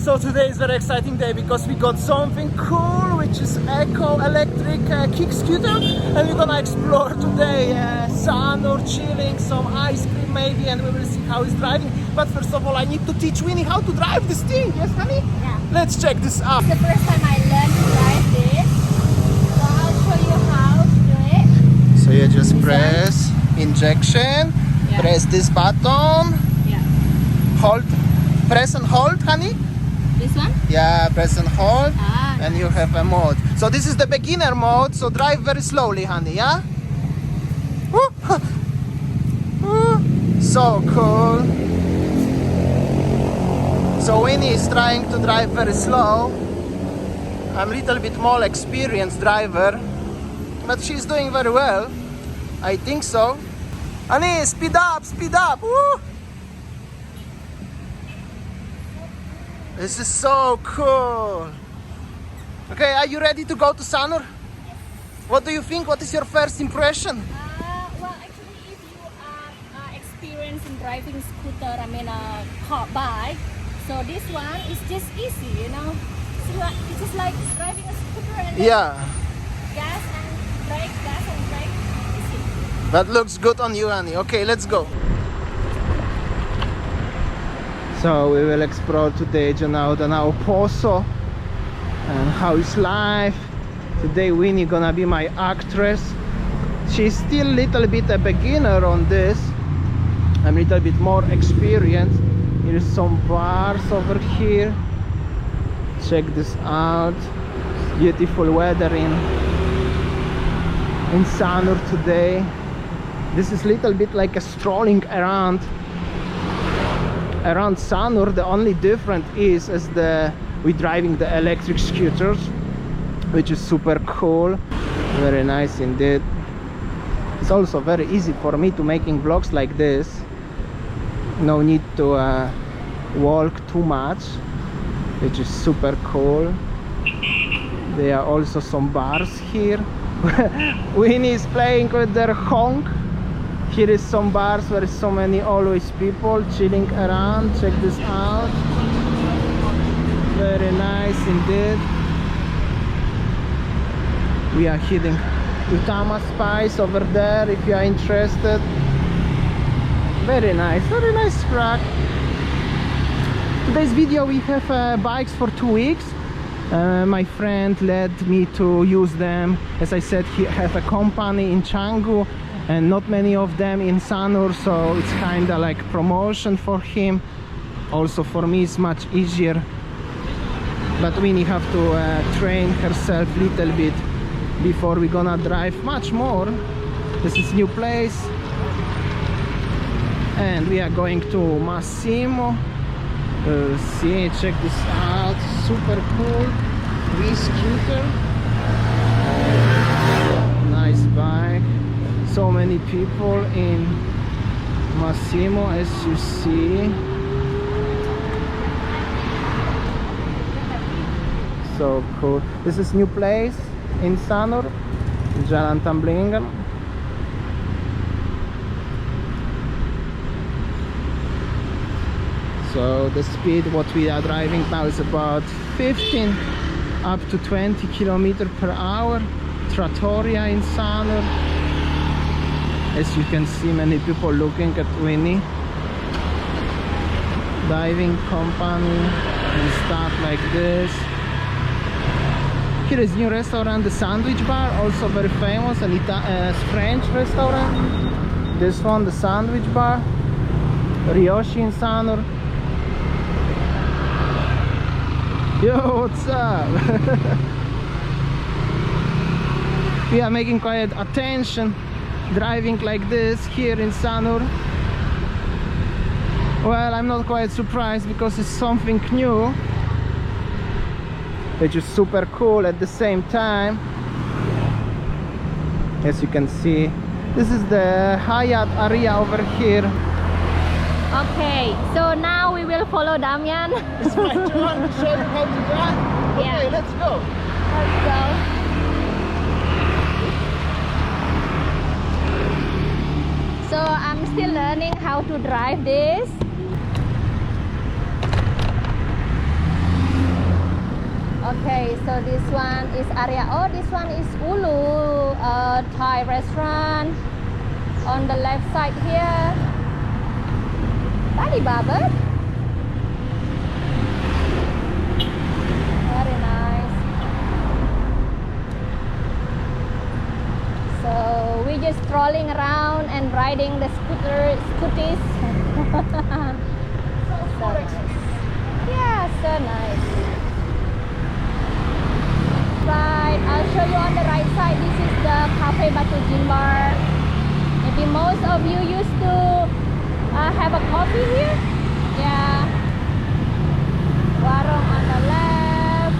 So today is a very exciting day because we got something cool, which is eco-electric kick scooter, and we're gonna explore today Sanur, chilling, some ice cream maybe, and we will see how it's driving. But first of all, I need to teach Winnie how to drive this thing. Yes, honey? Yeah. Let's check this out. It's the first time I learned to drive this, so I'll show you how to do it. So you just press injection, Yeah. press this button, Yeah. hold, press and hold, honey. This one? Yeah, press and hold, Ah, and you have a mode. So this is the beginner mode, so drive very slowly, honey, yeah? Woo! Woo! So cool. So Winnie is trying to drive very slow. I'm a little bit more experienced driver, but she's doing very well. I think so. Honey, speed up, speed up! Woo! This is so cool. Okay, are you ready to go to Sanur? What do you think? What is your first impression? Well, actually, if you are experienced in driving scooter, I mean a car bike, so this one is just easy, you know. It's just like driving a scooter and then Yeah, gas and brake, gas and brake. Easy. that looks good on you, honey. Okay, let's go. So we will explore today Danau Poso and how is life. Today Winnie gonna be my actress. She's still a little bit a beginner on this. I'm a little bit more experienced. Here's some bars over here. Check this out. Beautiful weather in Sanur today. This is a little bit like a strolling around Sanur. The only difference is we're driving the electric scooters, which is super cool. Very nice indeed. It's also very easy for me to making vlogs like this. No need to walk too much, which is super cool. There are also some bars here. Winnie is playing with their honk. Here is some bars where so many always people chilling around. Check this out. Very nice indeed. We are hitting Utama Spice over there if you are interested. Very nice track. Today's video we have bikes for 2 weeks. My friend led me to use them. As I said, he has a company in Canggu and not many of them in Sanur, so it's kind of like promotion for him. Also for me it's much easier, but Winnie have to train herself a little bit before we're gonna drive much more. This is new place, and we are going to Massimo. See, check this out, super cool scooter, nice bike. So many people in Massimo, as you see. So cool. This is new place in Sanur, Jalan Tamblingan. So the speed what we are driving now is about 15 up to 20 km/h. Trattoria in Sanur. As you can see, many people looking at Winnie. Diving company and stuff like this. Here is new restaurant, the Sandwich Bar, also very famous, and French restaurant. This one, the Sandwich Bar, Ryoshi in Sanur. Yo, what's up? We are making quite attention driving like this here in Sanur. Well, I'm not quite surprised because it's something new, which is super cool at the same time. As you can see, this is the Hyatt area over here. Okay, so now we will follow Damian. It's my turn to show you how to drive. Okay, Yeah. let's go. Let's go. So I'm still learning how to drive this. So this one is area. Oh, this one is Ulu, Thai restaurant. On the left side here, Bali Barber. Very nice. So we're just strolling around and riding the Skutis. So nice. Yeah, so nice. Right, I'll show you on the right side. This is the Cafe Batu Jimbar. Maybe most of you used to have a coffee here. Yeah. Warung on the left.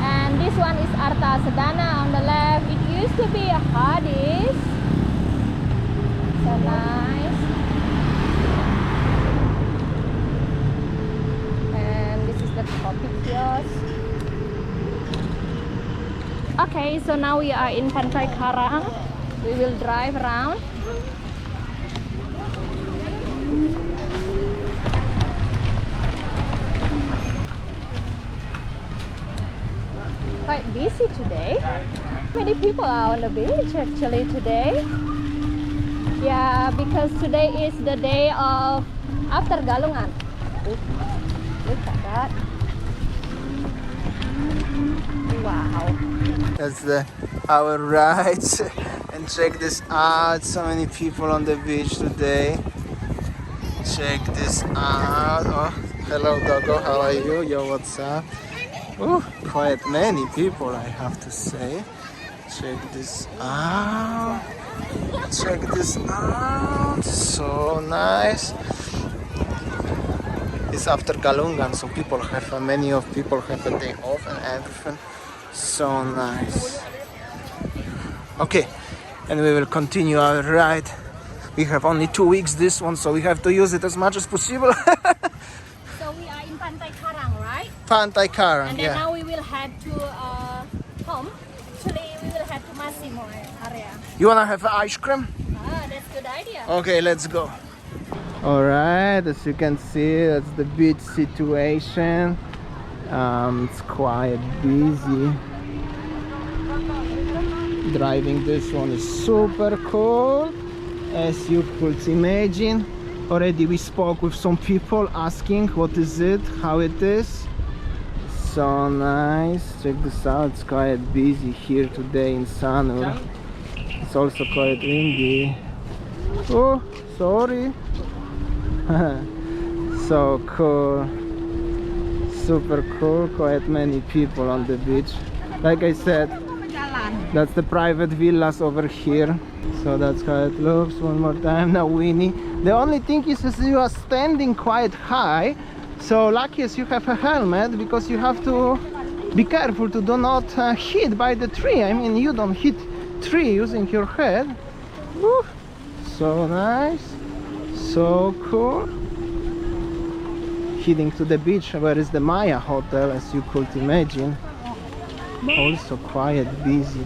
And this one is Arta Sedana on the left. It used to be a Hadis. So nice. And this is the coffee kiosk. Okay, so now we are in Pantai Karang. We will drive around. Quite busy today. Many people are on the beach actually today. Yeah, because today is the day of after Galungan. Look at that. Wow. That's our ride. And check this out, so many people on the beach today. Check this out. Oh, hello doggo, how are you? Yo, what's up? Oh, quite many people, I have to say. Check this out. Check this out. So nice. It's after Galungan, so people have many of people have a day off and everything. So nice. Okay, and we will continue our ride. We have only 2 weeks this one, so we have to use it as much as possible. So we are in Pantai Karang, right? Pantai Karang, And then yeah. now we will head to home. Actually, we will head to Massimo area. You wanna have ice cream? Ah, that's a good idea. Okay, let's go. Alright, as you can see, that's the beach situation. It's quite busy. Driving this one is super cool, as you could imagine. Already we spoke with some people asking what is it, how it is. So nice. Check this out, it's quite busy here today in Sanur. It's also quite windy. Oh, sorry. So cool, super cool. Quite many people on the beach. Like I said, that's the private villas over here. So that's how it looks. One more time. Now Winnie. The only thing is you are standing quite high, so lucky as you have a helmet, because you have to be careful to do not hit by the tree. I mean, you don't hit tree using your head. Woo. So nice, so cool. Heading to the beach, where is the Maya Hotel, as you could imagine. Also quite busy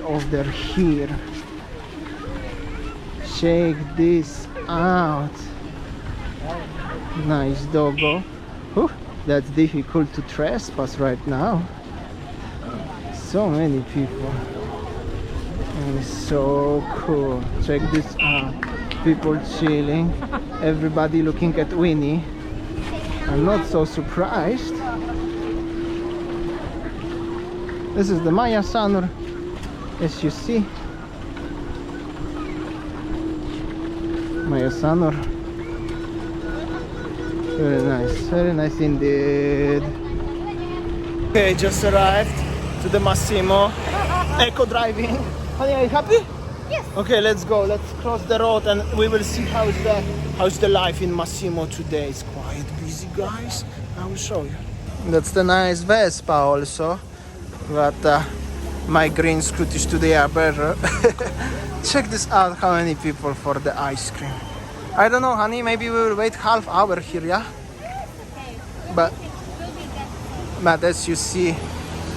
over here. Check this out. Nice doggo. Ooh, that's difficult to trespass right now. So many people. And it's so cool. Check this out. People chilling. Everybody looking at Winnie. I'm not so surprised. This is the Maya Sanur, as you see. Maya Sanur. Very nice indeed. Okay, just arrived to the Massimo. Eco driving. Honey, are you happy? Yes. Okay, let's go. Let's cross the road and we will see how's the life in Massimo today. It's quite busy, guys. I will show you. That's the nice Vespa also. But my green Skutis today are better. Check this out, how many people for the ice cream. I don't know, honey, maybe we will wait half hour here, yeah? Okay. But as you see,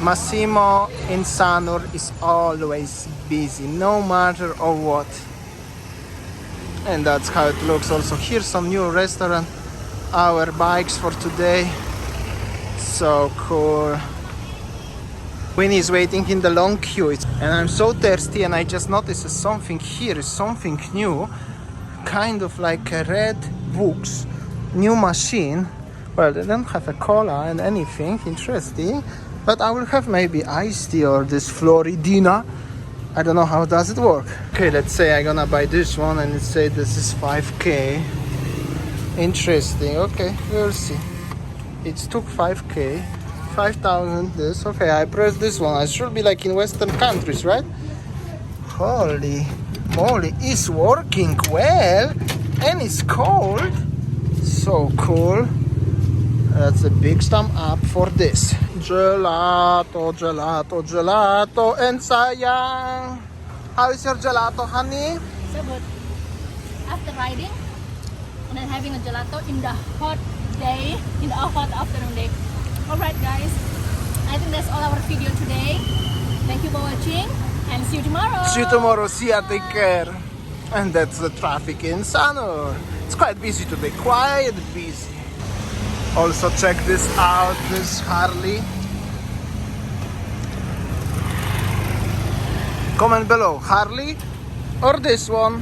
Massimo in Sanur is always busy, no matter of what. And that's how it looks also here. Some new restaurant, our bikes for today. So cool. Winnie is waiting in the long queue, and I'm so thirsty, and I just noticed something here is something new, kind of like a red books, new machine. Well, they don't have a cola and anything interesting, but I will have maybe iced tea or this Floridina. I don't know how does it work. Okay, let's say I'm gonna buy this one, and let's say this is 5k. Interesting. Okay, we'll see. It took 5k, 5,000 this. Okay, I press this one. I should be like in Western countries, right? Holy moly, it's working well, and it's cold. So cool. That's a big thumb up for this. Gelato, gelato, gelato, and sayang. How is your gelato, honey? So good. After riding and then having a gelato in the hot day, in the hot afternoon day. Alright guys, I think that's all our video today. Thank you for watching and see you tomorrow. See you tomorrow. See ya, take care. And that's the traffic in Sanur. It's quite busy today, quite busy. Also check this out, this Harley. Comment below, Harley or this one.